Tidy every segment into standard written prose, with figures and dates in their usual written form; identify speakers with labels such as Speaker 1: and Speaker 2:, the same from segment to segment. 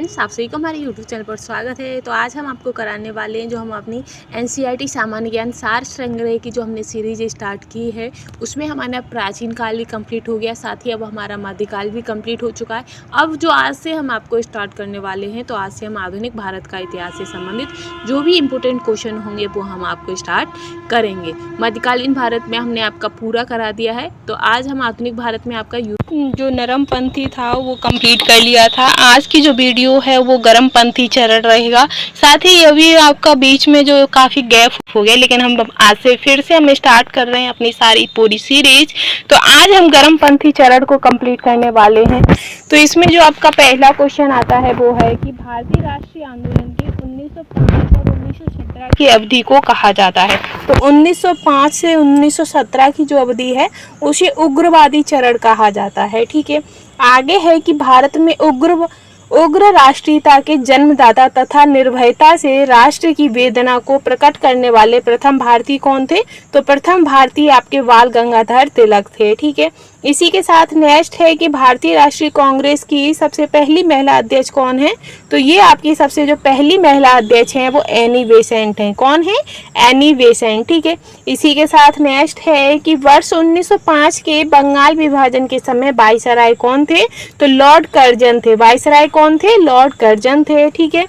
Speaker 1: Friends, आप सभी को हमारे यूट्यूब चैनल पर स्वागत है। तो आज हम आपको कराने वाले हैं जो हम अपनी एनसीईआरटी सामान्य ज्ञान सार संग्रह की जो हमने सीरीज स्टार्ट की है, उसमें हमारा प्राचीन काल भी कंप्लीट हो गया, साथ ही अब हमारा मध्यकाल भी कंप्लीट हो चुका है। अब जो आज से हम आपको स्टार्ट करने वाले हैं, तो आज से हम आधुनिक भारत का इतिहास से संबंधित जो भी इम्पोर्टेंट क्वेश्चन होंगे वो हम आपको स्टार्ट करेंगे। मध्यकालीन भारत में हमने आपका पूरा करा दिया है, तो आज हम आधुनिक भारत में आपका जो नरमपंथी था वो कंप्लीट कर लिया था। आज की जो वीडियो है वो गर्मपंथी चरण रहेगा। साथ ही अभी आपका बीच में जो काफ़ी गैप हो गया, लेकिन हम आज से फिर से हम स्टार्ट कर रहे हैं अपनी सारी पूरी सीरीज। तो आज हम गर्मपंथी चरण को कंप्लीट करने वाले हैं। तो इसमें जो आपका पहला क्वेश्चन आता है वो है कि भारतीय राष्ट्रीय आंदोलन के 1905 और 1917 की अवधि को कहा जाता है। तो 1905 से 1917 की जो अवधि है उसे उग्रवादी चरण कहा जाता है। ठीक है, आगे है कि भारत में उग्र राष्ट्रीयता के जन्मदाता तथा निर्भयता से राष्ट्र की वेदना को प्रकट करने वाले प्रथम भारतीय कौन थे? तो प्रथम भारतीय आपके बाल गंगाधर तिलक थे। ठीक है, इसी के साथ नेक्स्ट है कि भारतीय राष्ट्रीय कांग्रेस की सबसे पहली महिला अध्यक्ष कौन है? तो ये आपकी सबसे जो पहली महिला अध्यक्ष हैं वो एनी बेसेंट हैं। कौन है? Annie Besant. ठीक है, इसी के साथ नेक्स्ट है कि वर्ष 1905 के बंगाल विभाजन के समय वायसराय कौन थे? तो लॉर्ड कर्जन थे। वायसराय कौन थे? लॉर्ड कर्जन थे। ठीक है,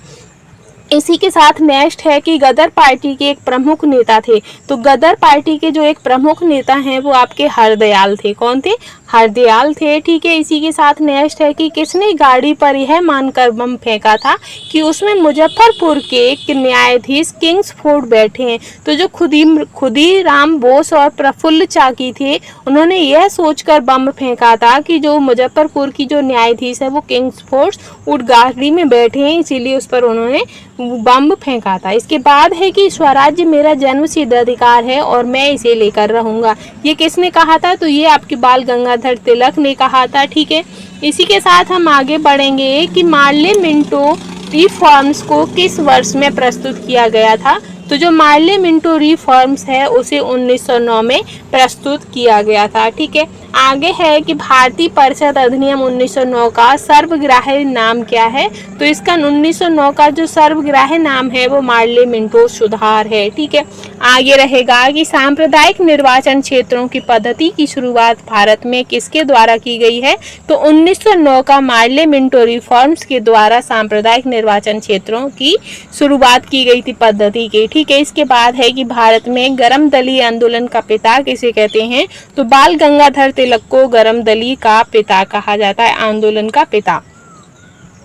Speaker 1: इसी के साथ नेक्स्ट है कि गदर पार्टी के एक प्रमुख नेता थे। तो गदर पार्टी के जो एक प्रमुख नेता हैं वो आपके हरदयाल थे। कौन थे? हरदयाल थे। ठीक है, इसी के साथ नेक्स्ट है कि किसने गाड़ी पर यह मानकर बम फेंका था कि उसमें मुजफ्फरपुर के न्यायाधीश किंग्सफोर्ड बैठे हैं। तो जो खुदीराम बोस और प्रफुल्ल चाकी थे, उन्होंने यह सोचकर बम फेंका था कि जो मुजफ्फरपुर की जो न्यायाधीश है वो किंग्सफोर्ड उस गाड़ी में बैठे हैं, इसीलिए उस पर उन्होंने बम फेंका था। इसके बाद है कि स्वराज्य मेरा जन्मसिद्ध अधिकार है और मैं इसे लेकर रहूंगा। ये किसने कहा था? तो ये आपके बाल गंगाधर तिलक ने कहा था। ठीक है, इसी के साथ हम आगे बढ़ेंगे कि मार्ले मिंटो रिफॉर्म्स को किस वर्ष में प्रस्तुत किया गया था? तो जो मार्ले मिंटो रिफॉर्म्स है उसे 1909 में प्रस्तुत किया गया था। ठीक है, आगे है कि भारतीय परिषद अधिनियम 1909 का सर्वग्राही नाम क्या है? तो इसका 1909 का जो सर्वग्राही नाम है वो मार्ले मिंटो सुधार है। ठीक है, आगे रहेगा कि सांप्रदायिक निर्वाचन क्षेत्रों की पद्धति की शुरुआत भारत में किसके द्वारा की गई है? तो 1909 का मार्ले मिंटो रिफॉर्म्स के द्वारा सांप्रदायिक निर्वाचन क्षेत्रों की शुरुआत की गई थी पद्धति की। ठीक है, इसके बाद है कि भारत में गर्म दलीय आंदोलन का पिता किसे कहते हैं? तो बाल गंगाधर तिलक को गर्म दली का पिता कहा जाता है, आंदोलन का पिता।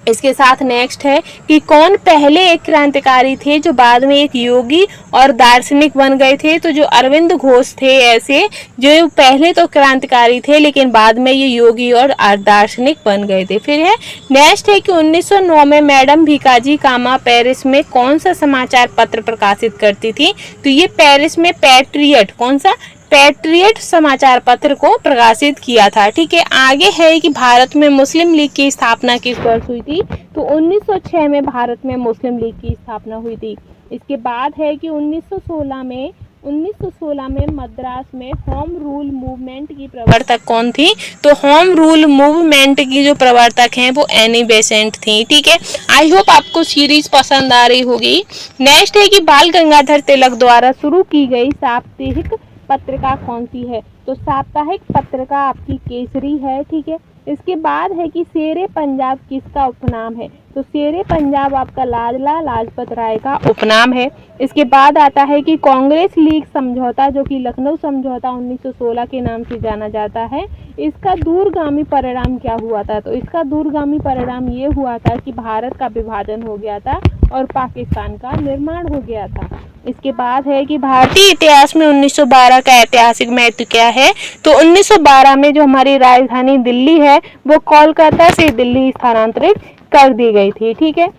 Speaker 1: इसके साथ नेक्स्ट है कि कौन पहले एक क्रांतिकारी थे जो बाद में एक योगी और दार्शनिक बन गए थे? तो जो अरविंद घोष थे, ऐसे जो पहले तो क्रांतिकारी थे लेकिन बाद में ये योगी और दार्शनिक बन गए थे। फिर है नेक्स्ट है कि 1909 में मैडम भीकाजी कामा पेरिस में कौन सा समाचार पत्र प्रकाशित करती थी? तो ये पेरिस में पैट्रियट, कौन सा? पैट्रियट समाचार पत्र को प्रकाशित किया था। ठीक है, आगे है कि भारत में मुस्लिम लीग की स्थापना किस वर्ष हुई थी? तो 1906 में भारत में मुस्लिम लीग की स्थापना हुई थी। इसके बाद है कि 1916 में मद्रास में होम रूल मूवमेंट की प्रवर्तक कौन थी? तो होम रूल मूवमेंट की जो प्रवर्तक हैं वो एनी बेसेंट थी। ठीक है, आई होप आपको सीरीज पसंद आ रही होगी। नेक्स्ट है कि बाल गंगाधर तिलक द्वारा शुरू की गई साप्ताहिक पत्रिका कौन सी है? तो साप्ताहिक पत्रिका आपकी केसरी है। ठीक है, इसके बाद है कि शेरे पंजाब किसका उपनाम है? तो शेरे पंजाब आपका लाला लाजपत राय का उपनाम है। इसके बाद आता है कि कांग्रेस लीग समझौता, जो कि लखनऊ समझौता 1916 के नाम से जाना जाता है, इसका दूरगामी परिणाम क्या हुआ था? तो इसका दूरगामी परिणाम ये हुआ था कि भारत का विभाजन हो गया था और पाकिस्तान का निर्माण हो गया था। इसके बाद है कि भारतीय इतिहास में 1912 का ऐतिहासिक महत्व क्या है? तो 1912 में जो हमारी राजधानी दिल्ली है वो कोलकाता से दिल्ली स्थानांतरित कर दी गई थी। ठीक है,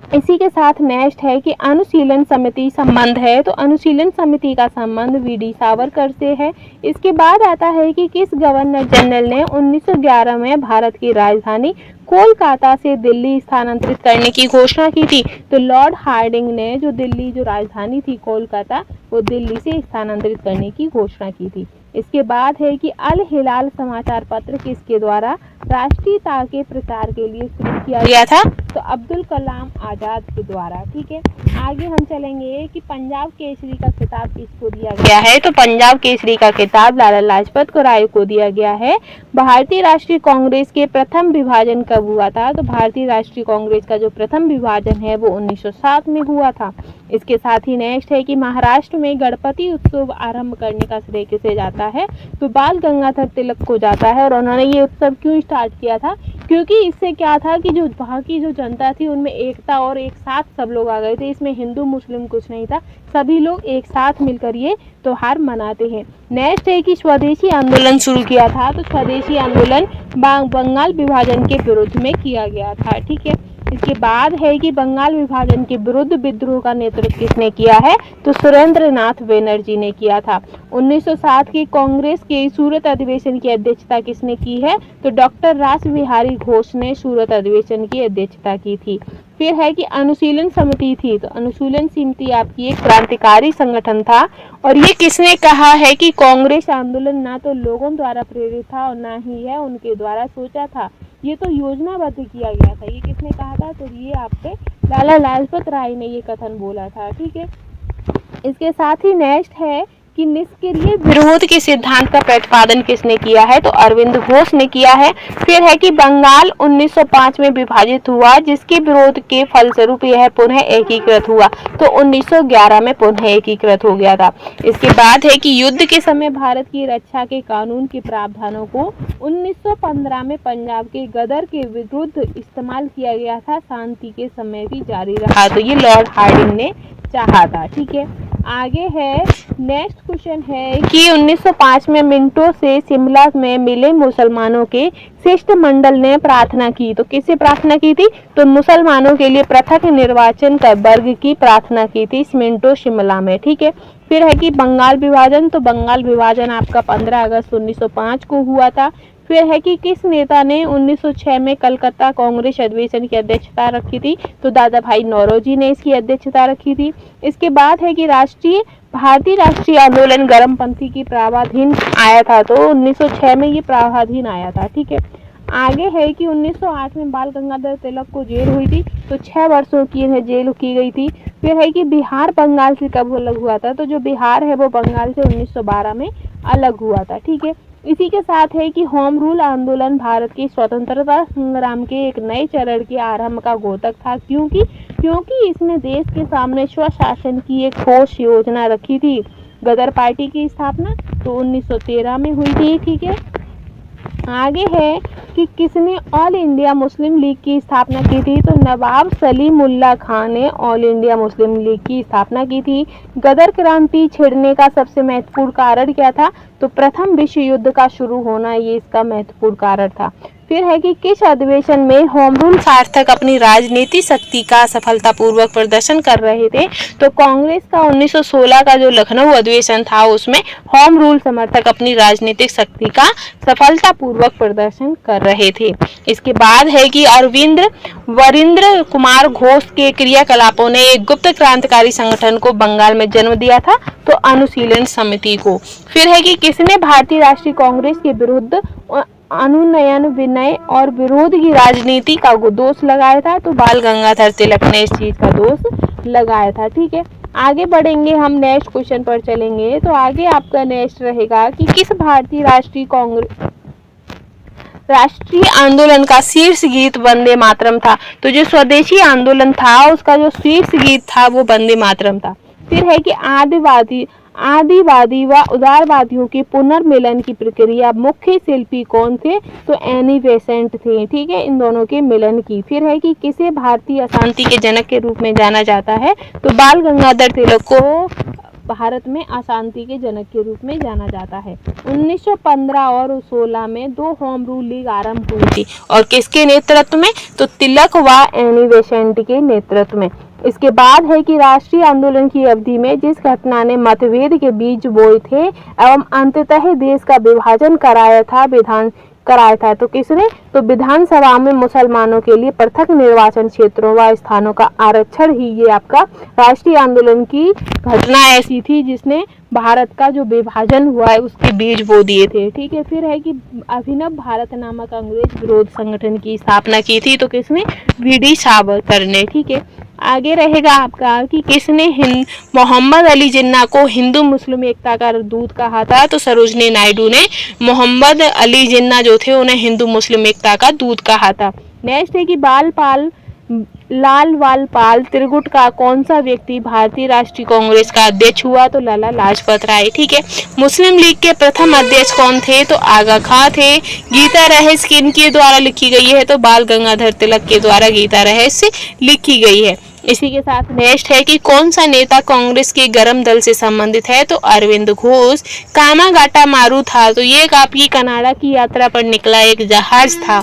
Speaker 1: इसी के साथ नेक्स्ट है कि अनुशीलन समिति संबंध है। तो अनुशीलन समिति का संबंध वीडी सावरकर से है। इसके बाद आता है कि किस गवर्नर जनरल ने 1911 में भारत की राजधानी कोलकाता से दिल्ली स्थानांतरित करने की घोषणा की थी? तो लॉर्ड हार्डिंग ने जो दिल्ली जो राजधानी थी कोलकाता वो दिल्ली से स्थानांतरित करने की घोषणा की थी। इसके बाद है कि अल हिलाल समाचार पत्र किसके द्वारा राष्ट्रीयता के प्रचार के लिए शुरू किया गया था? तो अब्दुल कलाम आजाद के द्वारा। ठीक है, आगे हम चलेंगे कि पंजाब केसरी का खिताब किसको दिया गया है? तो पंजाब केसरी का खिताब लाला लाजपत राय को दिया गया है। भारतीय राष्ट्रीय कांग्रेस के प्रथम विभाजन कब हुआ था? तो भारतीय राष्ट्रीय कांग्रेस का जो प्रथम विभाजन है वो 1907 में हुआ था। इसके साथ ही नेक्स्ट है कि महाराष्ट्र में गणपति उत्सव आरंभ करने का श्रेय किसे जाता है? तो बाल गंगाधर तिलक को जाता है। और उन्होंने ये उत्सव क्यों स्टार्ट किया था? क्योंकि इससे क्या था कि जो वहाँ की जो जनता थी उनमें एकता और एक साथ सब लोग आ गए थे। इसमें हिंदू मुस्लिम कुछ नहीं था, सभी लोग एक साथ मिलकर ये त्योहार मनाते हैं। नेक्स्ट है कि स्वदेशी आंदोलन शुरू किया था। तो स्वदेशी आंदोलन बंगाल विभाजन के विरुद्ध में किया गया था। ठीक है, इसके बाद है कि बंगाल विभाजन के विरुद्ध विद्रोह का नेतृत्व किसने किया है? तो सुरेंद्र नाथ बनर्जी ने किया था। 1907 की कांग्रेस के सूरत अधिवेशन की अध्यक्षता किसने की है? तो डॉक्टर रास बिहारी घोष ने सूरत अधिवेशन की अध्यक्षता की थी। फिर है कि अनुशीलन समिति थी। तो अनुशीलन समिति आपकी एक क्रांतिकारी संगठन था। और ये किसने कहा है कि कांग्रेस आंदोलन ना तो लोगों द्वारा प्रेरित था और ना ही है उनके द्वारा सोचा था, ये तो योजनाबद्ध किया गया था। ये किसने कहा था? तो ये आपके लाला लाजपत राय ने ये कथन बोला था। ठीक है, इसके साथ ही नेक्स्ट है कि निष्क्रिय विरोध के सिद्धांत का प्रतिपादन किसने किया है? तो अरविंद घोष ने किया है। फिर है कि बंगाल 1905 में विभाजित हुआ, जिसके विरोध के फलस्वरूप यह पुनः एकीकृत हुआ। तो 1911 में पुनः एकीकृत हो गया था। इसके बाद है कि युद्ध के समय भारत की रक्षा के कानून के प्रावधानों को 1915 में पंजाब के गदर के विरुद्ध इस्तेमाल किया गया था, शांति के समय भी जारी रहा। तो ये लॉर्ड हार्डिंग ने चाहा था। ठीक है, आगे है नेक्स्ट क्वेश्चन है कि 1905 में मिंटो से शिमला में मिले मुसलमानों के शिष्टमंडल ने प्रार्थना की। तो किससे प्रार्थना की थी? तो मुसलमानों के लिए पृथक निर्वाचन का वर्ग की प्रार्थना की थी मिंटो शिमला में। ठीक है, फिर है कि बंगाल विभाजन। तो बंगाल विभाजन आपका 15 अगस्त 1905 को हुआ था। फिर है कि किस नेता ने 1906 में कलकत्ता कांग्रेस अधिवेशन की अध्यक्षता रखी थी? तो दादा भाई नौरोजी ने इसकी अध्यक्षता रखी थी। इसके बाद है कि भारतीय राष्ट्रीय आंदोलन गर्मपंथी की प्रावधान आया था। तो 1906 में ये प्रावधान आया था। ठीक है, आगे है कि 1908 में बाल गंगाधर तिलक को जेल हुई थी। तो 6 वर्षों की इन्हें जेल की गई थी। फिर है कि बिहार बंगाल से कब अलग हुआ था? तो जो बिहार है वो बंगाल से 1912 में अलग हुआ था। ठीक है, इसी के साथ है कि होम रूल आंदोलन भारत की स्वतंत्रता संग्राम के एक नए चरण के आरंभ का घोतक था। क्योंकि इसने देश के सामने स्वशासन की एक ठोस योजना रखी थी। गदर पार्टी की स्थापना तो 1913 में हुई थी। ठीक है, आगे है कि किसने ऑल इंडिया मुस्लिम लीग की स्थापना की थी? तो नवाब सलीमुल्लाह खान ने ऑल इंडिया मुस्लिम लीग की स्थापना की थी। गदर क्रांति छिड़ने का सबसे महत्वपूर्ण कारण क्या था? तो प्रथम विश्व युद्ध का शुरू होना ये इसका महत्वपूर्ण कारण था। फिर है कि किस अधिवेशन में होम रूल सार्थक अपनी राजनीतिक शक्ति का सफलतापूर्वक प्रदर्शन कर रहे थे? तो कांग्रेस का 1916 का जो लखनऊ अधिवेशन था उसमें होम रूल समर्थक अपनी राजनीतिक शक्ति का सफलतापूर्वक प्रदर्शन कर रहे थे। इसके बाद है कि वरिंद्र कुमार घोष के क्रियाकलापों ने एक गुप्त क्रांतिकारी संगठन को बंगाल में जन्म दिया था। तो अनुशीलन समिति को। फिर है कि किसने भारतीय राष्ट्रीय कांग्रेस के विरुद्ध अनुनयन विनय और विरोध की राजनीति का दोष लगाया था? तो बाल गंगाधर तिलक ने इस चीज का दोष लगाया था। ठीक है, आगे बढ़ेंगे हम नेक्स्ट क्वेश्चन पर चलेंगे। तो आगे आपका नेक्स्ट रहेगा कि किस भारतीय राष्ट्रीय आंदोलन का शीर्ष गीत वंदे मातरम था? तो जो स्वदेशी आंदोलन था उसका जो शीर्ष गीत था वो वंदे मातरम था। फिर है कि आदिवादी व उदारवादियों के पुनर्मिलन की प्रक्रिया मुख्य शिल्पी कौन थे? तो एनी बेसेंट थे। ठीक है, इन दोनों के मिलन की। फिर है कि किसे भारतीय अशांति के जनक के रूप में जाना जाता है? तो बाल गंगाधर तिलक को भारत में अशांति के जनक के रूप में जाना जाता है। 1915 और 16 में 2 होम रूल लीग आरंभ हुई थी और किसके नेतृत्व में? तो तिलक व एनी बेसेंट के नेतृत्व में। इसके बाद है कि राष्ट्रीय आंदोलन की अवधि में जिस घटना ने मतभेद के बीज बोए थे एवं अंततः देश का विभाजन कराया था कराया था। तो किसने? तो विधानसभा में मुसलमानों के लिए पृथक निर्वाचन क्षेत्रों व स्थानों का आरक्षण ही ये आपका राष्ट्रीय आंदोलन की घटना ऐसी थी जिसने भारत का जो विभाजन हुआ है उसके बीज बो दिए थे। ठीक है। फिर है कि अभिनव भारत नामक अंग्रेज विरोध संगठन की स्थापना की थी। तो किसने? वी.डी. सावरकर ने। ठीक है। आगे रहेगा आपका कि किसने मोहम्मद अली जिन्ना को हिंदू मुस्लिम एकता का दूत कहा था। तो सरोजनी नायडू ने मोहम्मद अली जिन्ना जो थे उन्हें हिंदू मुस्लिम एकता का दूत कहा था। नेक्स्ट है कि लाल बाल त्रिगुट का कौन सा व्यक्ति भारतीय राष्ट्रीय कांग्रेस का अध्यक्ष हुआ। तो लाला लाजपत राय। ठीक है। मुस्लिम लीग के प्रथम अध्यक्ष कौन थे। तो आगा खां थे। गीता रहस्य किनके द्वारा लिखी गई है। तो बाल गंगाधर तिलक के द्वारा गीता रहस्य लिखी गई है। इसी के साथ नेक्स्ट है कि कौन सा नेता कांग्रेस के गरम दल से संबंधित है। तो अरविंद घोष। कामागाटा मारू था। तो ये आपकी कनाडा की यात्रा पर निकला एक जहाज था।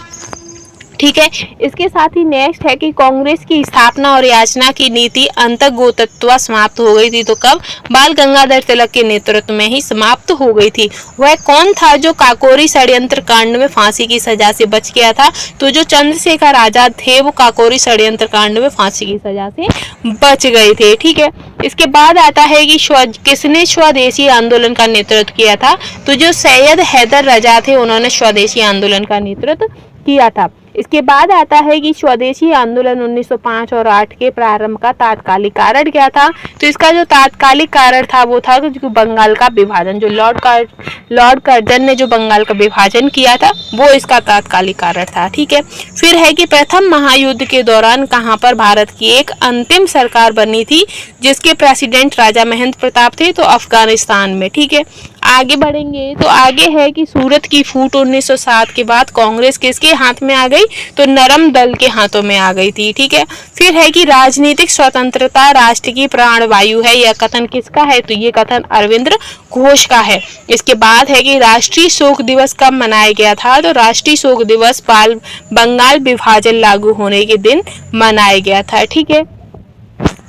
Speaker 1: ठीक है। इसके साथ ही नेक्स्ट है कि कांग्रेस की स्थापना और याचना की नीति अंतर्गोतत्व समाप्त हो गई थी। तो कब? बाल गंगाधर तिलक के नेतृत्व में ही समाप्त हो गई थी। वह कौन था जो काकोरी षड्यंत्र कांड में फांसी की सजा से बच गया था। तो जो चंद्रशेखर आजाद थे वो काकोरी षड्यंत्र कांड में फांसी की सजा से बच गए थे। ठीक है। इसके बाद आता है कि किसने स्वदेशी आंदोलन का नेतृत्व किया था। तो जो सैयद हैदर रजा थे उन्होंने स्वदेशी आंदोलन का नेतृत्व किया था। इसके बाद आता है कि स्वदेशी आंदोलन 1905 और 8 के प्रारंभ का तात्कालिक कारण क्या था। तो इसका जो तात्कालिक कारण था वो था जो बंगाल का विभाजन, जो लॉर्ड कर्जन ने जो बंगाल का विभाजन किया था वो इसका तात्कालिक कारण था। ठीक है। फिर है कि प्रथम महायुद्ध के दौरान कहाँ पर भारत की एक अंतिम सरकार बनी थी जिसके प्रेसिडेंट राजा महेंद्र प्रताप थे। तो अफगानिस्तान में। ठीक है। आगे बढ़ेंगे तो आगे है कि सूरत की फूट 1907 के बाद कांग्रेस किसके हाथ में आ गई। तो नरम दल के हाथों में आ गई थी। ठीक है। फिर है कि राजनीतिक स्वतंत्रता राष्ट्र की प्राणवायु है। यह कथन किसका है। तो ये कथन अरविंद घोष का है। इसके बाद है कि राष्ट्रीय शोक दिवस कब मनाया गया था। तो राष्ट्रीय शोक दिवस बंगाल विभाजन लागू होने के दिन मनाया गया था। ठीक है।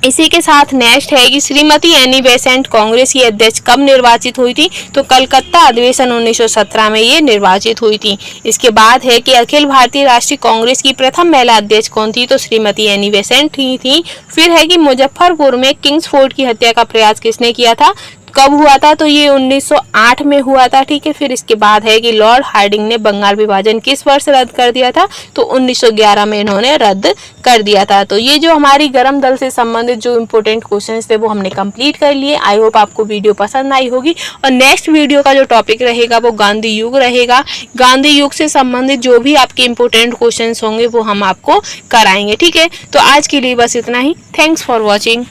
Speaker 1: इसी के साथ नेक्स्ट है कि श्रीमती एनी बेसेंट कांग्रेस की अध्यक्ष कब निर्वाचित हुई थी। तो कलकत्ता अधिवेशन 1917 में ये निर्वाचित हुई थी। इसके बाद है कि अखिल भारतीय राष्ट्रीय कांग्रेस की प्रथम महिला अध्यक्ष कौन थी। तो श्रीमती एनी बेसेंट ही थी। फिर है कि मुजफ्फरपुर में किंग्सफोर्ड की हत्या का प्रयास किसने किया था। कब हुआ था। तो ये 1908 में हुआ था। ठीक है। फिर इसके बाद है कि लॉर्ड हार्डिंग ने बंगाल विभाजन किस वर्ष रद्द कर दिया था। तो 1911 में इन्होंने रद्द कर दिया था। तो ये जो हमारी गरम दल से संबंधित जो इम्पोर्टेंट क्वेश्चंस थे वो हमने कंप्लीट कर लिए। आई होप आपको वीडियो पसंद आई होगी। और नेक्स्ट वीडियो का जो टॉपिक रहेगा वो गांधी युग रहेगा। गांधी युग से संबंधित जो भी आपके इम्पोर्टेंट क्वेश्चंस होंगे वो हम आपको कराएंगे। ठीक है। तो आज के लिए बस इतना ही। Thanks for watching.